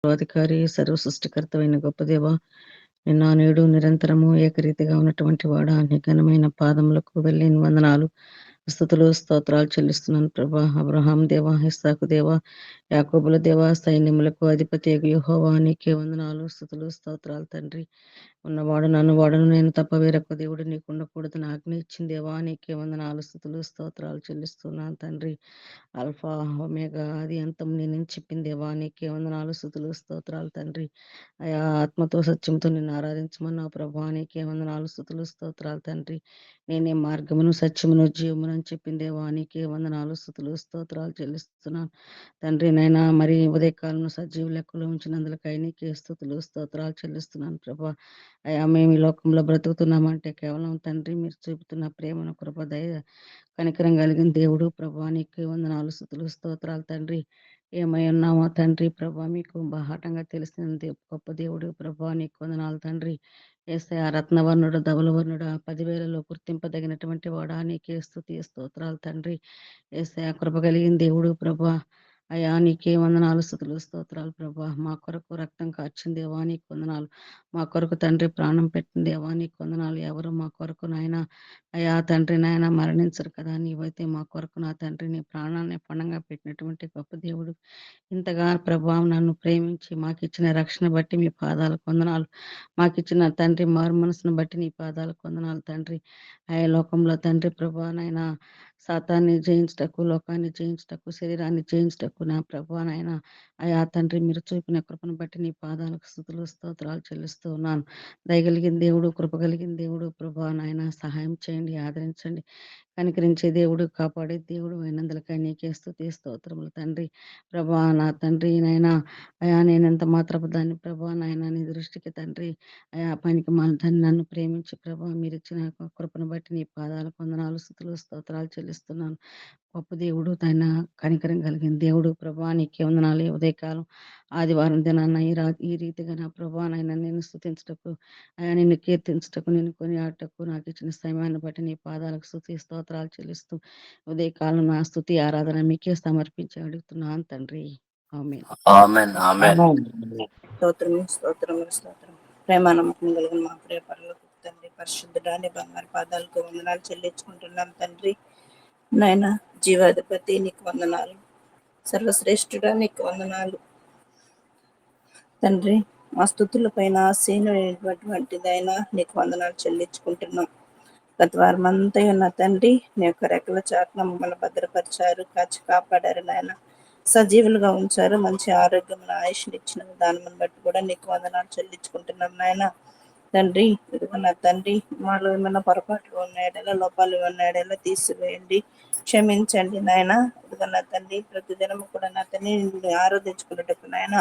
సర్వాధికారి, సర్వ సృష్టికర్తవైన గొప్ప దేవ, నిన్న నేడు నిరంతరము ఏకరీతిగా ఉన్నటువంటి వాడా, నీ ఘనమైన పాదములకు వెళ్ళిన వందనాలు, స్తుతులు, స్తోత్రాలు చెల్లిస్తున్నాను ప్రభా. అబ్రహాం దేవ, ఇస్సాకు దేవ, యాకోబుల దేవ, సైన్యములకు అధిపతి యెహోవా, నీకే వందనాలు, స్తుతులు, స్తోత్రాలు తండ్రి. ఉన్నవాడు నన్ను వాడను, నేను తప్ప వేరొక దేవుడు నీకు ఉండకూడదని ఆజ్ఞ ఇచ్చిన దేవా, నీకే వందనాలు, స్తుతులు, స్తోత్రాలు చెల్లిస్తున్నాను తండ్రి. ఆల్ఫా ఒమేగా, అది అంతం నేను చెప్పింది దేవా, నీకే వందనాలు, స్తుతులు, స్తోత్రాలు తండ్రి. అయా ఆత్మతో సత్యంతో నిన్ను ఆరాధించమన్నావు ప్రభా, నీకే వందనాలు, స్తుతులు, స్తోత్రాలు తండ్రి. నేనే మార్గమును సత్యమును జీవమును అని చెప్పింది దేవా, నీకే వందనాలు, స్తుతులు, స్తోత్రాలు చెల్లిస్తున్నాను తండ్రి. నైనా మరి ఉదయకాలను సజీవ లెక్కలో ఉంచినందులకై నీకే స్తుతులు, స్తోత్రాలు చెల్లిస్తున్నాను ప్రభా. అయా మేము ఈ లోకంలో బ్రతుకుతున్నామంటే కేవలం తండ్రి మీరు చూపుతున్న ప్రేమను, కృప, దయ, కనికరం కలిగిన దేవుడు ప్రభా, నీకు వందనాలు, స్తుతులు, స్తోత్రాలు తండ్రి. ఏమై ఉన్నామో తండ్రి ప్రభా, మీకు బాహాటంగా తెలిసిన గొప్ప దేవుడు ప్రభా, నీకు వందనాలు తండ్రి. యేసయ్యా రత్నవర్ణుడు, ధవలవర్ణుడు, 10,000లో గుర్తింపదగినటువంటి వాడా, నీకే స్తుతి స్తోత్రాలు తండ్రి. యేసయ్యా కృప కలిగిన దేవుడు ప్రభా, అయా నీకే వందనాలు, స్తుతులు, స్తోత్రాలు ప్రభా. మా కొరకు రక్తం కార్చిన దేవా, నీకు వందనాలు. మా కొరకు తండ్రి ప్రాణం పెట్టిన దేవా, నీకు వందనాలు. ఎవరు మా కొరకు నాయన అయా తండ్రి నాయన మరణించరు కదా, నీవైతే మా కొరకు నా తండ్రి నీ ప్రాణాన్ని పణంగా పెట్టినటువంటి గొప్ప దేవుడు. ఇంతగా ప్రభావం నన్ను ప్రేమించి మాకిచ్చిన రక్షణ బట్టి మీ పాదాలకు వందనాలు. మాకిచ్చిన తండ్రి మారు మనసును బట్టి నీ పాదాలకు వందనాలు తండ్రి. అయా లోకంలో తండ్రి ప్రభా నాయన సాతాన్ని జయించటకు, లోకాన్ని జయించటకు, శరీరాన్ని జయించటకు నా ప్రభా నాయన అయా తండ్రి మీరు చూపిన కృపను బట్టి నీ పాదాలకు స్తుతులు, స్తోత్రాలు చెల్లిస్తూ ఉన్నాను. దయగలిగిన దేవుడు, కృప కలిగిన దేవుడు ప్రభా నాయన సహాయం చేయండి, ఆదరించండి. కనికరించే దేవుడు, కాపాడే దేవుడు అయినందులకై నీకే స్తుతి స్తోత్రములు తండ్రి. ప్రభా నా తండ్రి నాయన అయా నేనెంత మాత్రపు దాన్ని ప్రభా నాయన నీ దృష్టికి తండ్రి అయా పనికి మాలని నన్ను ప్రేమించి ప్రభా మీరు ఇచ్చిన కృపను బట్టి నీ పాదాలకు వందనాలు, స్తుతులు, స్తోత్రాలు చెల్లిస్తున్నాను. గొప్ప దేవుడు, తన కనికరం కలిగిన దేవుడు ప్రభా, నీకే వందనాలు. ఈ ఉదయకాలం ఆదివారం దినాన్న ఈ రీతిగా నా ప్రభా నాయన నేను స్తుతించటకు, అయా నిన్ను కీర్తించటకు, నిన్ను కొనియాడటకు నాకు ఇచ్చిన సమయాన్ని బట్టి నీ పాదాలకు స్తుతి స్తోత్రాలు చెల్లిస్తూ ఉదయకాలం నా స్తుతి ఆరాధన మీకే సమర్పించి అడుగుతున్నాను తండ్రి. ఆమేన్. ఆమేన్ ఆమేన్. స్తోత్రము స్తోత్రము స్తోత్రం. ప్రేమానమ్మకం కలిగిన మా ప్రియ పరలోకపు తండ్రి, పరిశుద్ధుడాని బంగారు పాదాలకు వందనాలు చెల్లించుకుంటున్నాం తండ్రి. నాయన జీవాధిపతి నీకు వందనాలు, సర్వశ్రేష్ఠుడా నీకు వందనాలు తండ్రి. మా స్థుతుల పైన ఆశీనుడైనటువంటిదైనా నీకు వందనాలు చెల్లించుకుంటున్నాం. గత వారం అంతా ఉన్న తండ్రి నీ యొక్క రెక్కల చాటున మమ్మల్ని భద్రపరిచారు, కాచి కాపాడారు నాయన. సజీవులుగా ఉంచారు, మంచి ఆరోగ్యం ఆయుష్ని ఇచ్చిన విధానం బట్టి కూడా నీకు వందనాలు చెల్లించుకుంటున్నాం నాయన. తండ్రి ఇదిగో నా తండ్రి మాలో ఏమైనా పొరపాట్లు ఉన్నాయడలా, లోపాలు ఉన్నాయడలా తీసివేయండి, క్షమించండి నాయన. ఇదిగో నా తండ్రి ప్రతిదినం కూడా నా తండ్రి నిన్ను ఆరాధించుకున్నట్టుకు నాయన,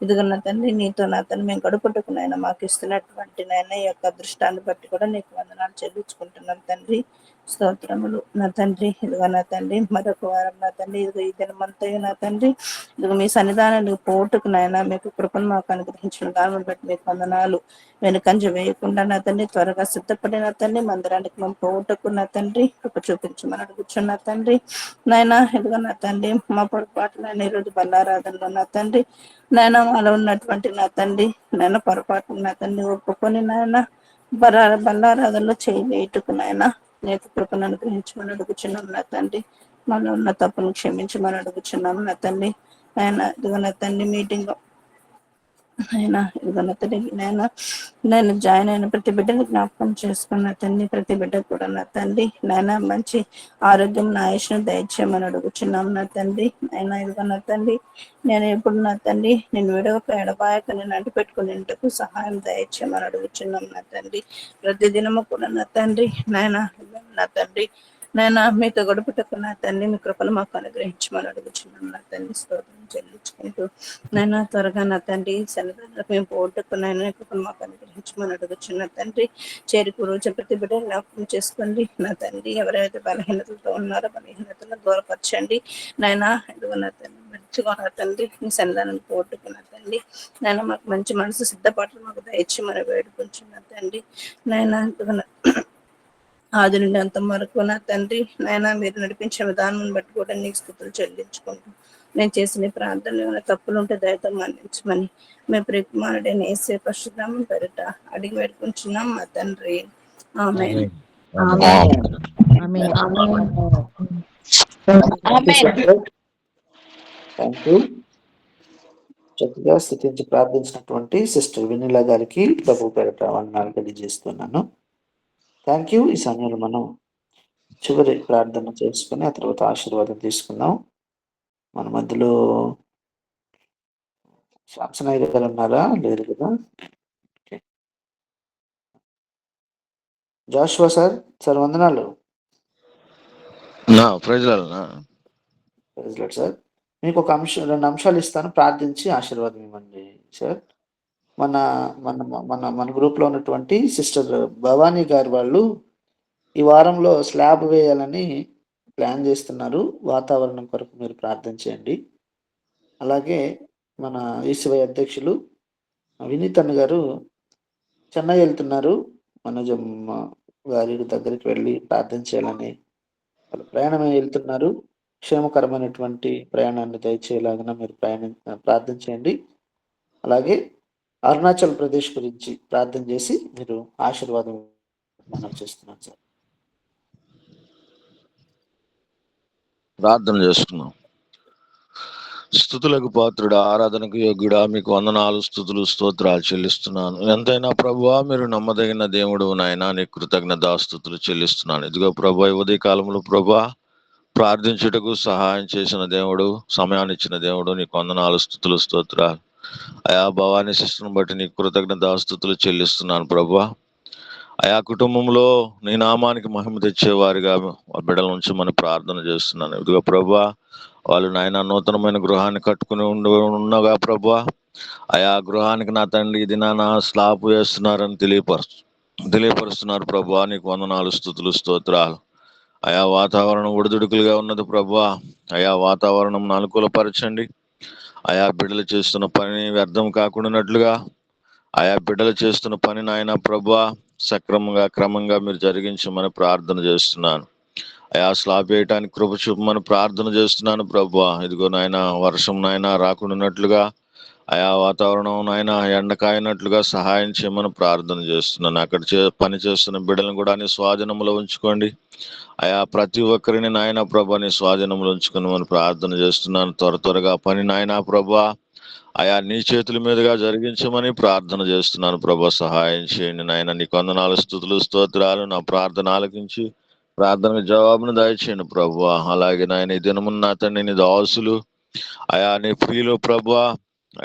ఇదిగో నా తండ్రి నీతో నా తండ్రి మేము గడుపుటకు నాయన మాకు ఇస్తున్నటువంటి నాయన ఈ యొక్క అదృష్టాన్ని బట్టి కూడా నీకు వందనాలు చెల్లించుకుంటున్నాం తండ్రి. స్తోత్రములు నా తండ్రి. ఇదిగో నా తండ్రి మరొక వారం నా తండ్రి ఇదిగో ఈ దినమంతా నా తండ్రి ఇదిగో మీ సన్నిధానానికి పోటుకు నాయన మీకు కృపను మాకు అనుగ్రహించిన దానిని బట్టి మీకు వందనాలు. వెనుకంజ వేయకుండా నా తండ్రి త్వరగా సిద్ధపడిన తండ్రి మందిరానికి మేము పోటకు నా తండ్రి కృప చూపించమని అడుగుచున్న తండ్రి. నాయన ఇదిగో నా తండ్రి మా పొరపాటు నాయన ఈరోజు బల్లారాధనలో నా తండ్రి నాయన మాలో ఉన్నటువంటి నా తండ్రి నాయన పొరపాటు నా తండ్రి ఒప్పుకొని నాయన బల్లారాధనలో చేయి వేయటకు నాయన నీకు కృపను అనుగ్రహించమని అడుగుచున్నాం నా తండ్రి. మనలో ఉన్న తప్పును క్షమించమని అడుగుచున్నాం నా తండ్రి. ఆయన ఇదిగో నా తండ్రి మీటింగ్ అయినా ఇదిగో నా తండ్రి నేను జాయిన్ అయిన ప్రతి బిడ్డని జ్ఞాపకం చేసుకున్న తండ్రి, ప్రతి బిడ్డ కూడా నా తండ్రి నాయన మంచి ఆరోగ్యం నా ఆయుష్ను దయచేయమని అడుగుచున్నాం నా తండ్రి. అయినా ఇదిగో నా తండ్రి నేను ఎప్పుడు నా తండ్రి నేను విడవక ఎడబాయక నేను అంటి పెట్టుకునేందుకు సహాయం దయచేయమని అడుగుచున్నాం నా తండ్రి. ప్రతి దినము కూడా నా తండ్రి నాయన నా తండ్రి నాయన మీతో గడుపుటకు నా తండ్రి మీ కృపలు మాకు అనుగ్రహించమని అడుగుచున్నాం నా తండ్రి. స్తోత్రం చెల్లించుకుంటూ నాయన త్వరగా నా తండ్రి సన్నిధానంలో మేము పోగొట్టుకు నాయన కృపలు మాకు అనుగ్రహించమని అడుగుచున్న తండ్రి. చేరుకు రోజు ప్రతి బిడ్డ జ్ఞాపకం చేసుకోండి నా తండ్రి. ఎవరైతే బలహీనతలతో ఉన్నారో బలహీనతలను దూరపరచండి నాయన. ఇదిగో నా తండ్రి మంచిగా నా తండ్రి మీ సన్నిధానాన్ని పోగొట్టుకున్న తండ్రి నాయన మాకు మంచి మనసు సిద్ధపాట్లు మాకు దయచేయమని వేడుకుంటున్న తండ్రి. నాయన ఆది నుండి అంత వరకు నా తండ్రి నాయన మీరు నడిపించే విధానం బట్టి కూడా నీకు స్తుతులు చెల్లించుకుంటాం. నేను చేసిన ఈ ప్రార్థనలు ఏమైనా తప్పులు ఉంటే దయతో మన్నించమని మేము ప్రియకుమారుడైన యేసే పరిశుద్ధనామం పేరిట అడిగి పెట్టుకుంటున్నాం మా తండ్రి. ఆమేన్. Thank you. చక్కగా స్థుతించి ప్రార్థించినటువంటి సిస్టర్ వెన్నెల గారికి ప్రభు పేరిట వందనాలు తెలియజేస్తున్నాను. Thank you. ఈ సమయంలో మనం చివరి ప్రార్థన చేసుకుని ఆ తర్వాత ఆశీర్వాదం తీసుకుందాం. మన మధ్యలో శాంసనయ్య గారు ఉన్నారా? లేరు కదా. జాషువా సార్, సార్ వందనాలు. సార్ మీకు ఒక అంశం, 2 అంశాలు ఇస్తాను, ప్రార్థించి ఆశీర్వాదం ఇవ్వండి సార్. మన మన మన మన గ్రూప్లో ఉన్నటువంటి సిస్టర్ భవానీ గారు వాళ్ళు ఈ వారంలో స్లాబ్ వేయాలని ప్లాన్ చేస్తున్నారు. వాతావరణం కొరకు మీరు ప్రార్థన చేయండి. అలాగే మన ఈసీవై అధ్యక్షులు వినీత్ అన్న గారు చెన్నై వెళ్తున్నారు. మనోజం గారి దగ్గరికి వెళ్ళి ప్రార్థన చేయాలని వాళ్ళు ప్రయాణం వెళ్తున్నారు. క్షేమకరమైనటువంటి ప్రయాణాన్ని దయచేయలాగా మీరు ప్రార్థన చేయండి. అలాగే అరుణాచల్ ప్రదేశ్ గురించి ప్రార్థన చేసి మీరు ఆశీర్వాదం మనం చేస్తున్నాం సార్. ప్రార్థన చేసుకున్నాం. స్తుతులకు పాత్రుడా, ఆరాధనకు యోగ్యుడా, మీకు వందనాలు, స్తుతులు, స్తోత్రాలు చెల్లిస్తున్నాను. ఎంతైనా ప్రభువా మీరు నమ్మదగిన దేవుడు నాయన, నీ కృతజ్ఞతాస్తుతులు చెల్లిస్తున్నాను. ఇదిగో ప్రభా, ఉదయ కాలంలో ప్రభా ప్రార్థించుటకు సహాయం చేసిన దేవుడు, సమయాన్ని ఇచ్చిన దేవుడు, నీకు వందనాలు, స్తుతులు, స్తోత్రాలు. అయా భవానీ సిస్టర్ను బట్టి నీకు కృతజ్ఞతాస్తుతులు చెల్లిస్తున్నాను ప్రభా. ఆయా కుటుంబంలో నీ నామానికి మహిమ తెచ్చేవారిగా బిడ్డల నుంచి మనం ప్రార్థన చేస్తున్నాను. ఇదిగో ప్రభా, వాళ్ళు నాయన నూతనమైన గృహాన్ని కట్టుకుని ఉండగా ప్రభా, ఆయా గృహానికి నా తండ్రి ఇది నా స్లాబ్ వేస్తున్నారని తెలియపరుస్తున్నారు ప్రభా. నీకు వందనాలు, స్తుతులు, స్తోత్రాలు. ఆయా వాతావరణం ఒడిదుడుకులుగా ఉన్నది ప్రభా. ఆయా వాతావరణం అనుకూలపరచండి. ఆయా బిడ్డలు చేస్తున్న పని వ్యర్థం కాకుండానట్లుగా ఆయా బిడ్డలు చేస్తున్న పని నాయన ప్రభా సక్రమంగా క్రమంగా మీరు జరిగించమని ప్రార్థన చేస్తున్నాను. ఆయా స్లాబ్ వేయటానికి కృప చూపమని ప్రార్థన చేస్తున్నాను ప్రభా. ఇదిగో నాయన వర్షం నాయన రాకుండానట్లుగా ఆయా వాతావరణం నాయన ఎండకాయనట్లుగా సహాయం చేయమని ప్రార్థన చేస్తున్నాను. అక్కడ పని చేస్తున్న బిడ్డలను కూడా నీ స్వాధీనంలో ఉంచుకోండి. ఆయా ప్రతి ఒక్కరిని నాయన ప్రభా నీ స్వాధీనంలో ఉంచుకుని మనం ప్రార్థన చేస్తున్నాను. త్వరగా పని నాయన ప్రభా ఆయా నీ చేతుల మీదుగా జరిగించమని ప్రార్థన చేస్తున్నాను ప్రభా. సహాయం చేయండి నాయన. నీకు వందనాలు, స్తుతులు, స్తోత్రాలు. నా ప్రార్థన ఆలకించి ప్రార్థనకు జవాబును దయచేయండి ప్రభా. అలాగే నాయన ఈ దినమున నా తండ్రి నీ దాసులు ఆయా నీ ప్రియులు ప్రభా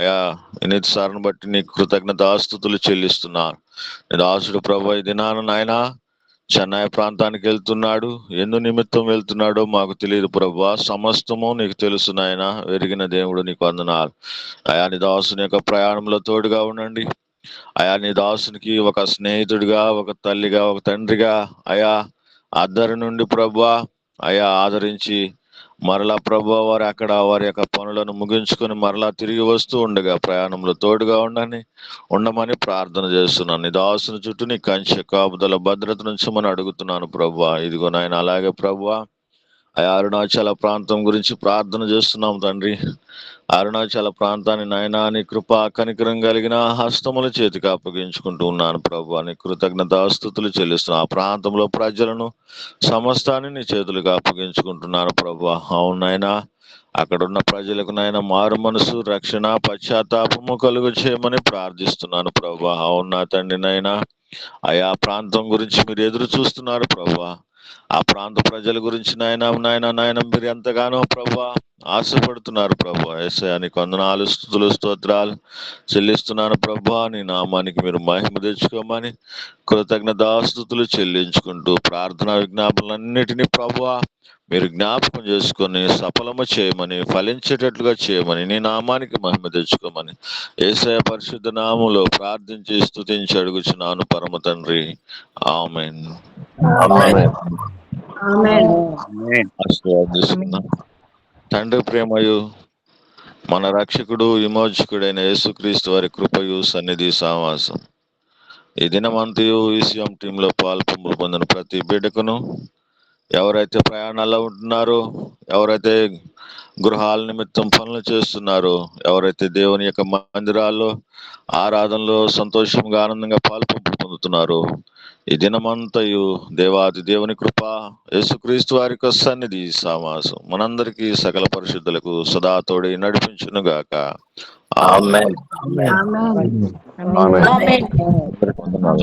అయా వినీత్ సార్ని బట్టి నీ కృతజ్ఞతాస్తుతులు చెల్లిస్తున్నారు. నీ దాసుడు ప్రభా ఈ దినాన నాయన చెన్నై ప్రాంతానికి వెళ్తున్నాడు. ఎందు నిమిత్తం వెళ్తున్నాడో మాకు తెలియదు ప్రభా. సమస్తము నీకు తెలుసు నాయన. ఎరిగిన దేవుడు నీకు వందనాలు. ఆయా నీ దాసుని యొక్క ప్రయాణంలో తోడుగా ఉండండి. ఆయా నీ దాసునికి ఒక స్నేహితుడిగా, ఒక తల్లిగా, ఒక తండ్రిగా ఆయా అద్దరి నుండి ప్రభా ఆయా ఆదరించి మరలా ప్రభా వారు అక్కడ వారి యొక్క పనులను ముగించుకొని మరలా తిరిగి వస్తూ ఉండగా ప్రయాణంలో తోడుగా ఉండమని ప్రార్థన చేస్తున్నాను. నీ దాసుని చుట్టూ నీ కంచె కాపుదల భద్రత నుంచి మనం అడుగుతున్నాను ప్రభా. ఇదిగో నాయన అలాగే ప్రభా ఆయా అరుణాచల ప్రాంతం గురించి ప్రార్థన చేస్తున్నాం తండ్రి. అరుణాచల ప్రాంతాన్ని నాయనా నీ కృపా కనికరం కలిగిన హస్తముల చేతికి అప్పగించుకుంటూ ఉన్నాను ప్రభా. నీ కృతజ్ఞతాస్తుతులు చెల్లిస్తున్నాను. ఆ ప్రాంతంలో ప్రజలను సమస్తాన్ని నీ చేతులకు అప్పగించుకుంటున్నాను ప్రభా. అవును నాయనా అక్కడున్న ప్రజలకు నాయన మారు మనసు, రక్షణ, పశ్చాత్తాపము కలుగు చేయమని ప్రార్థిస్తున్నాను ప్రభా. అవును నా తండ్రి నాయనా ఆయా ప్రాంతం గురించి మీరు ఎదురు చూస్తున్నారు ప్రభా. ఆ ప్రాంత ప్రజల గురించి నాయన మీరు ఎంతగానో ప్రభా ఆశపడుతున్నారు ప్రభా. యేసయ్యా నీకు వందనాలు, స్తుతులు, స్తోత్రాలు చెల్లిస్తున్నాను ప్రభా. నీ నామానికి మీరు మహిమ తెచ్చుకోమని కృతజ్ఞతాస్తుతులు చెల్లించుకుంటూ ప్రార్థనా విజ్ఞాపనలన్నిటినీ ప్రభా మీరు జ్ఞాపకం చేసుకొని సఫలము చేయమని, ఫలించేటట్లుగా చేయమని, నీ నామానికి మహిమ తెచ్చుకోమని యేసయ్య పరిశుద్ధ నామములో ప్రార్థించి స్తుతించి అడుగుచున్నాను పరమ తండ్రి. ఆమేన్. ఆశీర్వదిస్తున్నాం. తండ్రి ప్రేమయు మన రక్షకుడు విమోచకుడైన యేసుక్రీస్తు వారి కృపయు సన్నిధి సహవాసం ఈ దినమంతయు ఈసీఎం టీంలో పాల్పొందులు పొందిన ప్రతి బిడ్డకును ఎవరైతే ప్రయాణాల్లో ఉంటున్నారో, ఎవరైతే గృహాల నిమిత్తం పనులు చేస్తున్నారో, ఎవరైతే దేవుని యొక్క మందిరాల్లో ఆరాధనలో సంతోషంగా ఆనందంగా పాల్పంపు పొందుతున్నారో, ఈ దినమంతయు దేవాది దేవుని కృప, యేసుక్రీస్తు వారి యొక్క సన్నిధి సామాసం మనందరికీ సకల పరిశుద్ధులకు సదా తోడి నడిపించును గాక. ఆమేన్. ఆమేన్. ఆమేన్. ఆమేన్. ఆమేన్. అందరికీ వందనాలు.